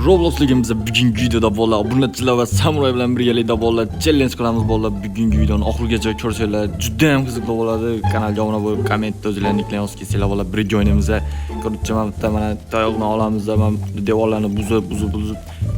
Robloxligimizda bugungi videoda bolalar obunachilar va samuray bilan birgalikda bolalar challenge qilamiz bolalar. Bugungi videoni oxirigacha ko'rsanglar juda ham qiziq bo'ladi. Kanalga obuna bo'lib, kommentda o'zinglarning nicklarni yozib kelsanglar bolalar, bir o'yinimizda ko'rib bitta mana tayoqni olamiz va mana devorlarni buzib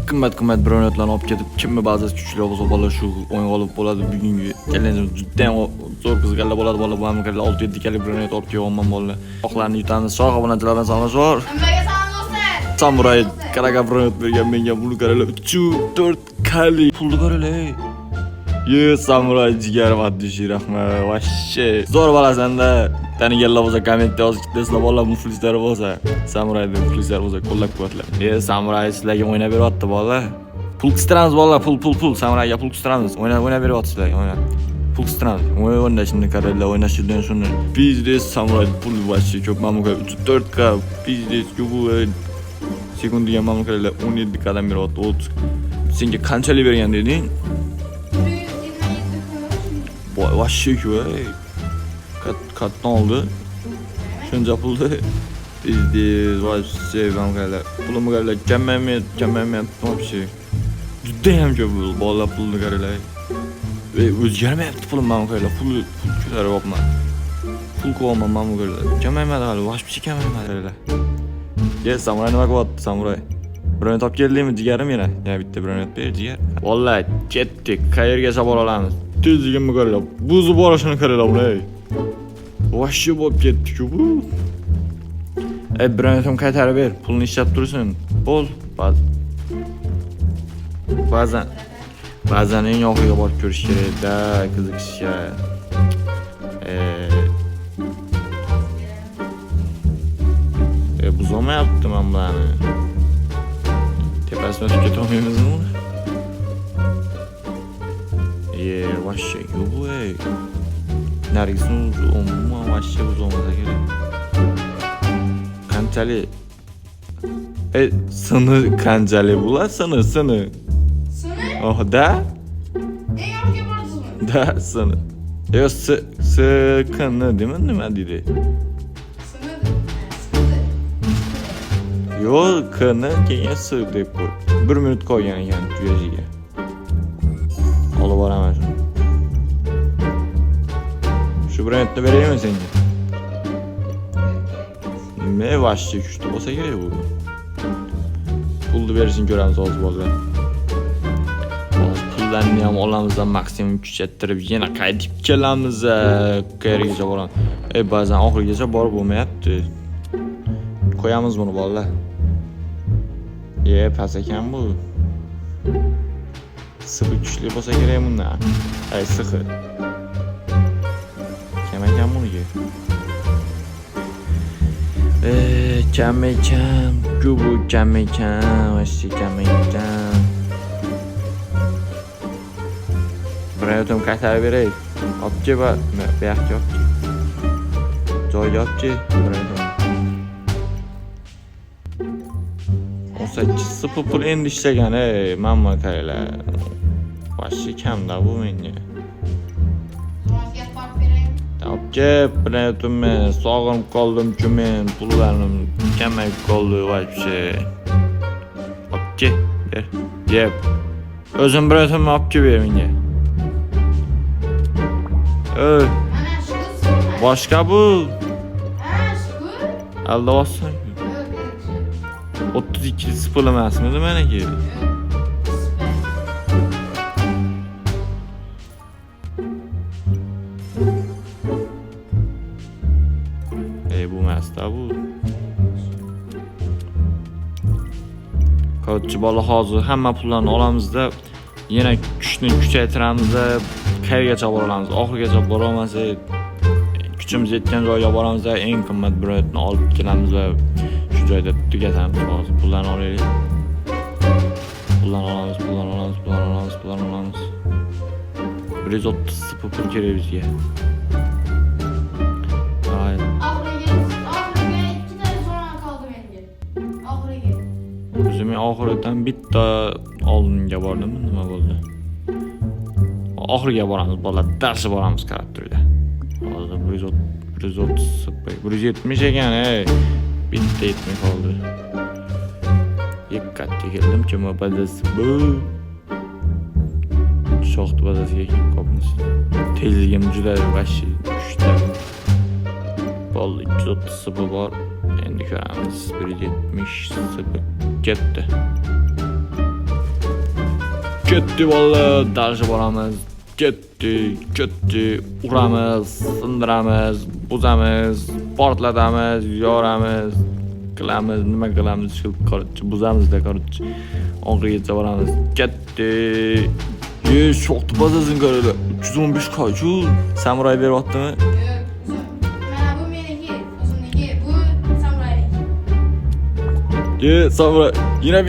qimmat bronetlarni olib ketib, kimni ba'zisi kuchli bo'lsa bolalar shu o'yin g'olib bo'ladi. Bugungi challenge juda ham zo'r qiziqarli bo'ladi bolalar. Bu ham 6-7 kalik bronet olib kelganman bolalar. Oqlarni yutamiz. Sog' obunachilar bilan salomlar. Samuray karaga bronet bergan menga pul qaranglar 3-4 kali pulni qaranglar. Ye samuray jigarim addishi rahmat. Vashshe. Zo'r bo'lasanda. Taniganlar bo'lsa kommentda yozib ketasizlar bolalar, muflislar bo'lsa, samurayda muflislar bo'lsa qo'llab-quvvatlar. Samuray sizlarga o'ynab beryapti bolalar. Pul qistiramiz bolalar, pul. Samurayga pul qistiramiz. O'ynab beryapsizlar, o'ynab. Pul qistiramiz. O'ynashni shunday qaranglar, o'ynashdan shuni. Biznes samuray pul vashshe ko'p mamluka 3-4 k. Biznes bu sekundiga mamlukalar 17 qadam beryapti. 30. Senga qanchalik bergan deding? 127 kun. Vashshe-ku. Kattan oldu. Shuncha pulni biznes vashshe mamlukalar. Pulimi qaranglar, kammayapti вообще. Juda ham ko'p bolalar pulni qaranglar. O'zgarmayapti pulim mamlukalar. Pul ko'taryapman. Pul qo'yaman mamlukalar. Kamaymadi hali, вообще kamaymadi. Yes, samuray nima qilyapti samuray? Bronet olib keldingmi jigarim yana? Yana bitta bronet ber jigar. Vallahi ketdik. Qayergacha bora olamiz? Tezligimni qaranglar. Buzib borishini qaranglar buni. Vashshe bo'lib ketdi-ku bu. Bronetim qaytarib ber. Pulni ishlab tursin. Bo'l. Ba'zan eng oxiriga borib ko'rish kerak-da, qiziqishga. Buzolmayapti men bularni. Tepasini o'tib ketolmaymizmi? Vashshe bu ey. Narigisini umuman vashshe buzolmasa kerak. Qanchalik? Sini qanchalik bular? Sini. Sini? Oh, da? Eng oxirga bordingizmi? Da, sini. Sıkını değil mi? Nima deydi? Yo'q, kini keyin sir deb qo'y. 1 minut qo'ygan ekan tugajiga. Olib boraman shuni. Shu brendni beraymi senga? Nima vashchi kuchli bo'lsa kerak bu. Pulni berishini ko'ramiz hozir bolalar. Pullarni ham olamizdan maksimum kuchaytirib yana qaytib kelamiz. Qayergacha boramiz? Ba'zan oxirigacha borib bo'lmayapti. Qo'yamiz buni bolalar. Pas ekan bu. Sıvı kuchli bo'lsa kerak bundan. Sıvı. Kam ekan buniki. Kam ekan. Kubu kam ekan. Vashti kam ekan. Bronetim qaytarib beray. Olib va bu yoqqa olib. Joyga olib bronetim. 18 pul endi ishlagan mamma qaranglar. Vashshe kamda bu menga. Olib bronetimni sog'inib qoldim-ku men, pullarim kamayib qoldi vashshe. Olib ber. Yeb. O'zim bronetimni olib ber menga. Boshqa bu. Aldavsan. 32 sıfır emasmidi meniki? Bu emasda bu. Ko'chchi bola hozir hamma pullarni olamizda, yana kuchni kuchaytiramiz, qayergacha bora olamiz? Oxirigacha bora olmasak, kuchimiz yetgan joyga boramiz, eng qimmat broyetni olib kelamiz va joyda tugatamiz hozir. Pullarni olaylik. Pullarni olamiz. 130 pul kerak bizga. Hayır. Oxiriga 2 ta zona qoldi menga. Oxiriga. O'zim oxiridan bitta oldinga bordim, nima bo'ldi? Oxiriga boramiz, bolalar, darsi boramiz qarab turinglar. Hozir 130 170 ekan, bitta yetmay qoldi. Diqqatga keldim ki bazası bu. Shoxti bazasiga kelib qolibmiz. Tezligim juda vahshiy tushdi. Bo'ldi 230 sipi bor. Endi ko'ramiz. 170 sipi ketdi. Ketdi valla, darja boramiz. Ketdi, uramiz, sindiramiz, buzamiz, portlatamiz, yoramiz, qilamiz, nima qilamiz, shu qarchi buzamiz-da qarchi. Oxirigacha boramiz. Ketdi. Shoxti bazasini qaranglar. 315 qancha? Samuray beryaptimi? Yo'q, mana bu meniki, o'zimniki, bu samuraylik. Samuray yine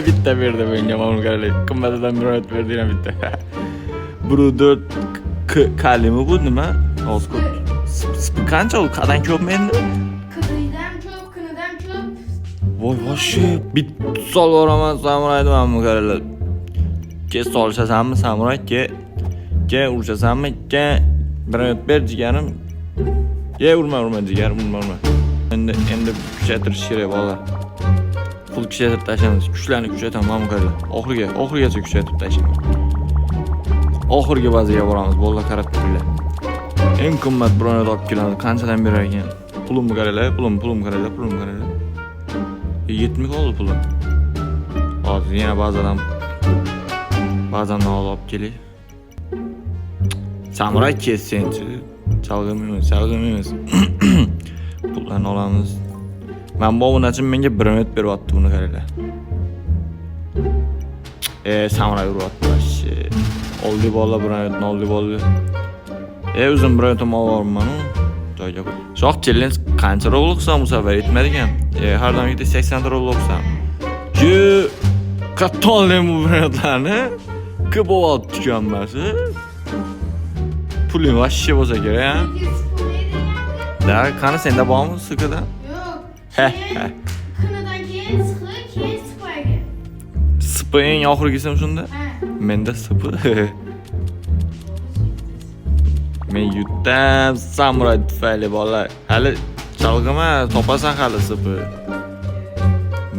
bitta berdi menga mamnun qaranglar. Qimmatidan miroyat berdi yine bitta. Buru 4 kalimi bu nima? Hozir qancha u? Qadan ko'pmi endi? Qizidan ko'p, kunidan ko'p. Voy voshi, bitta sol boraman samurayni mamnun qaranglar. Ke solishasanmi samuray? Ke urishasanmi? Ke miroyat ber jigarim. Urma jigarim, urma. Endi kuchaytirish kerak bolalar. Pul kuchaytirib tashlaymiz. Kuchlarni kuchaytamiz mamnun qaranglar. Oxirigacha kuchaytirib tashlaymiz. Oxirgi bazaga boramiz, bolalar qarab turinglar. Eng qimmat birovni olib kelamiz. Qanchadan berar ekan? Pulimni qaranglar, pulim qaranglar. 70 qoldi pulim. Hozir yana ba'zan olib kelay. Samuray kessenchi. Chalg'im emas. Pullarni olamiz. Men bu bunachim menga 1 minut beryapti buni qaranglar. Samuray uryapti vashi. Oldi bolalar 1 minutni oldi bolalar. O'zim 1 minutim olvorman. Joyga. Shoh challenge qancha Roblox'am bu safar yetmadi ekan. Har doimgidek 80 Roblox'am. Qattonlar bu minutlarni ko'p olib tushganmasi. Pulim vashi bo'lsa kerak, ha? Da, qani senda bormi siqida? Yo'q. Kunidan keyin keyin sipoyga. Sipi eng oxirgisimi shunda? Menda sipi. Men yutdim samuray tufayli bolalar. Hali chalg'ima topasan hali sipi.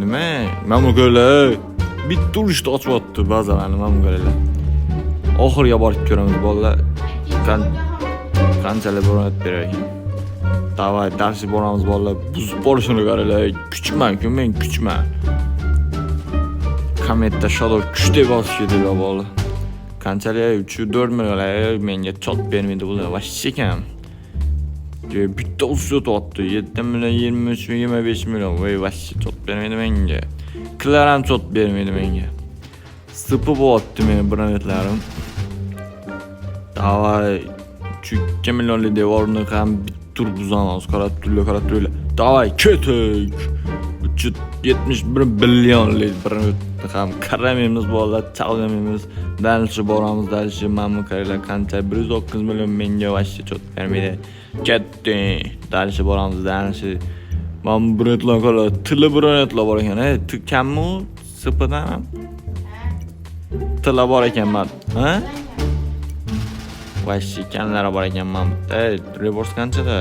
Nima? Mana bu go'lar bitta urishda ochyapti ba'zanlarni, mana bu go'lar. Oxiriga borib ko'ramiz bolalar. Qanchalik bironat berar ekan. Davay, darsi boramiz bolalar. Buzib borishini qaranglar. Kuchman-ku, men kuchman. Kommentda shadow kuchli bosib ketdi bolalar. Qanchalik 3-4 million menga chot bermaydi bular. Vashi kam. Bitta usut otdi. 7 million, 23 million, 25 million. Voy vashi chot bermaydi menga. Klar ham chot bermaydi menga. Sipi bo'yapti meni bironatlarim. Davay 2 millionlik devorni ham bitur buzamiz. Qarab turlar. Davay ketik. 371 millionlik bironatni ham qaramaymiz bolalar, chalg'amaymiz. Dalchi boramiz, dalchi mamnun qaranglar qancha 109 million menga vashi chot bermaydi. Ketdi. Dalchi boramiz, dalchi. Mana bironatlar qo'la, tili bironatlar bor ekan. Kammi u? Sipidan ham. Tili bor ekan, ha? Vashi kanlar bor ekan mana bitta. Reverse qanchada?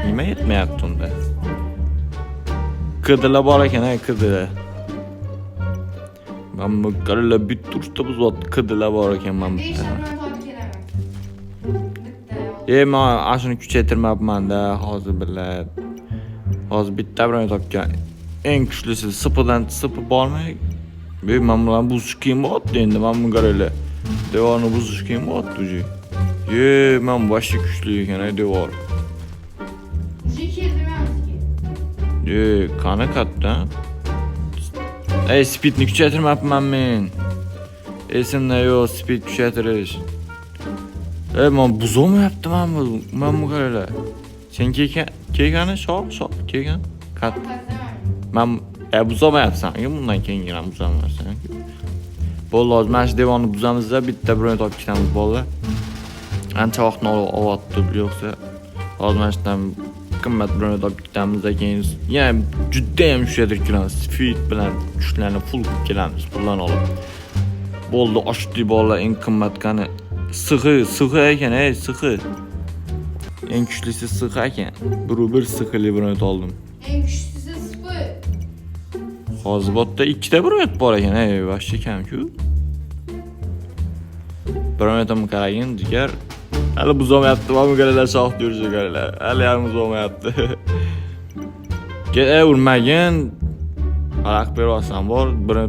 Nima yetmayapti unda? Qidilar bor ekan, qidilar. Mana bu qaranglar bitta urishda buzyapti. Qidilar bor ekan mana bitta. Men ashuni kuchaytirmabman-da, hozir bilan. Hozir bitta bilan topgan. Eng kuchlisi sipidan sipi bormay. Men bilan buzish qiyin bo'lyapti endi, mana bu qaranglar. Devorni buzish qiyin bo'lyapti uji. Men vashi kuchli ekan, devor. Qani katta. Speedni kuchaytirmabman men. Esimda yo'q, speed kuchaytirish. Men buzolmayapti mana bu qaranglar. Sen kelgani shoh kelgan. Kat. Men buzolmayapsan, bundan keyin ham buzolmaysan. Bo'ldi, mana shu devonni buzamizda bitta biron topib ketamiz bolalar. Ancha vaqtni olyapti, yo'qsa hozir mana shundan qimmat biron topib ketamizdan keyin yana juda ham kuchaytirib kelamiz. Speed bilan kuchlarni full qilib kelamiz pullarni olib. Bo'ldi, oshdi bolalar eng qimmat qani. Sig'i ekan, sig'i. En kuchlisi sıqa ekan. Bir sıqili bronet oldim. En güçlüsü 0. Hozir botda ikkita bronet bor ekan. Ey, vashcha kam-ku. Bronetimni qaragin, jigar. Hali buzolmayapti. Mana galalar shoh yurishi galalar. Hali ham buzolmayapti. Urmagin. Haraq beryapsan bor.